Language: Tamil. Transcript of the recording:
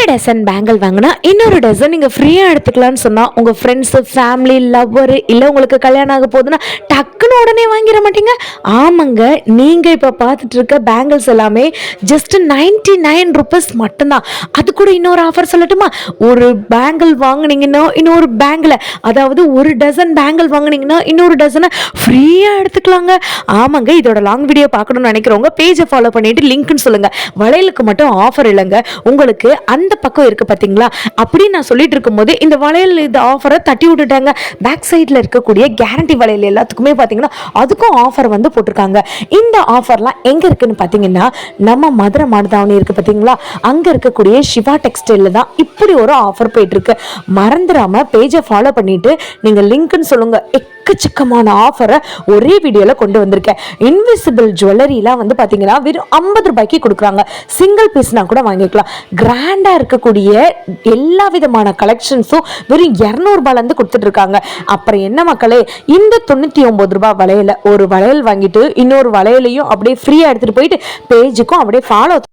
ஒரு டசன் பேங்கிள் வாங்கினா இன்னொரு டசன் நீங்கள் ஃப்ரீயாக எடுத்துக்கலாம்னு சொன்னால் உங்கள் ஃப்ரெண்ட்ஸு ஃபேமிலி லவ்வர் இல்லை உங்களுக்கு கல்யாணம் ஆக போகுதுன்னா டக்குன்னு உடனே வாங்கிட மாட்டீங்க. ஆமாங்க, நீங்கள் இப்போ பார்த்துட்டு இருக்க பேங்கிள்ஸ் எல்லாமே ஜஸ்ட் 99 rupees மட்டும்தான். அது கூட இன்னொரு ஆஃபர் சொல்லட்டுமா? ஒரு பேங்கிள் வாங்கினீங்கன்னா இன்னொரு பேங்கில், அதாவது ஒரு டசன் பேங்கிள் வாங்கினீங்கன்னா இன்னொரு டசனை ஃப்ரீயாக எடுத்துக்கலாங்க. ஆமாங்க, இதோட லாங் வீடியோ பார்க்கணும்னு நினைக்கிறவங்க பேஜை ஃபாலோ பண்ணிட்டு லிங்க்னு சொல்லுங்கள். வளையலுக்கு மட்டும் ஆஃபர் இல்லைங்க, உங்களுக்கு அந்த பக்கம் இருக்கு பார்த்தீங்களா? அப்படி நான் சொல்லிட்டு இருக்கும்போது இந்த வளையல் இந்த ஆஃபரை தட்டி விட்டுட்டாங்க. பேக் சைடில் இருக்கக்கூடிய கேரண்டி வளையல் எல்லாத்துக்குமே பார்த்தீங்கன்னா அதுக்கும் ஆஃபர் வந்து போட்டிருக்காங்க. இந்த ஆஃபர்லாம் எங்கே இருக்குன்னு பார்த்தீங்கன்னா நம்ம மதுரை மாடுதாவணி இருக்கு பார்த்தீங்களா, அங்கே இருக்கக்கூடிய சிவா டெக்ஸ்டைலில் தான் இப்படி ஒரு ஆஃபர் போயிட்டு இருக்கு. மறந்துடாம பேஜை ஃபாலோ பண்ணிட்டு நீங்கள் லிங்க்னு சொல்லுங்க. எக்கச்சக்கமான ஆஃபரை ஒரே வீடியோவில் கொண்டு வந்திருக்கேன். இன்விசிபிள் ஜுவல்லரிலாம் வந்து பார்த்தீங்கன்னா வெறும் 50 ரூபாய்க்கு கொடுக்குறாங்க. சிங்கிள் பீஸ்னா கூட வாங்கிக்கலாம். கிராண்டாக இருக்கக்கூடிய எல்லா விதமான கலெக்ஷன்ஸும் வெறும் 200 ரூபாயிலேருந்து கொடுத்துட்டு இருக்காங்க. அப்புறம் என்ன மக்களே, இந்த 99 ரூபாய் வளையல ஒரு வளையல் வாங்கிட்டு இன்னொரு வளையலையும் அப்படியே ஃப்ரீயாக எடுத்துகிட்டு போயிட்டு பேஜுக்கும் அப்படியே ஃபாலோ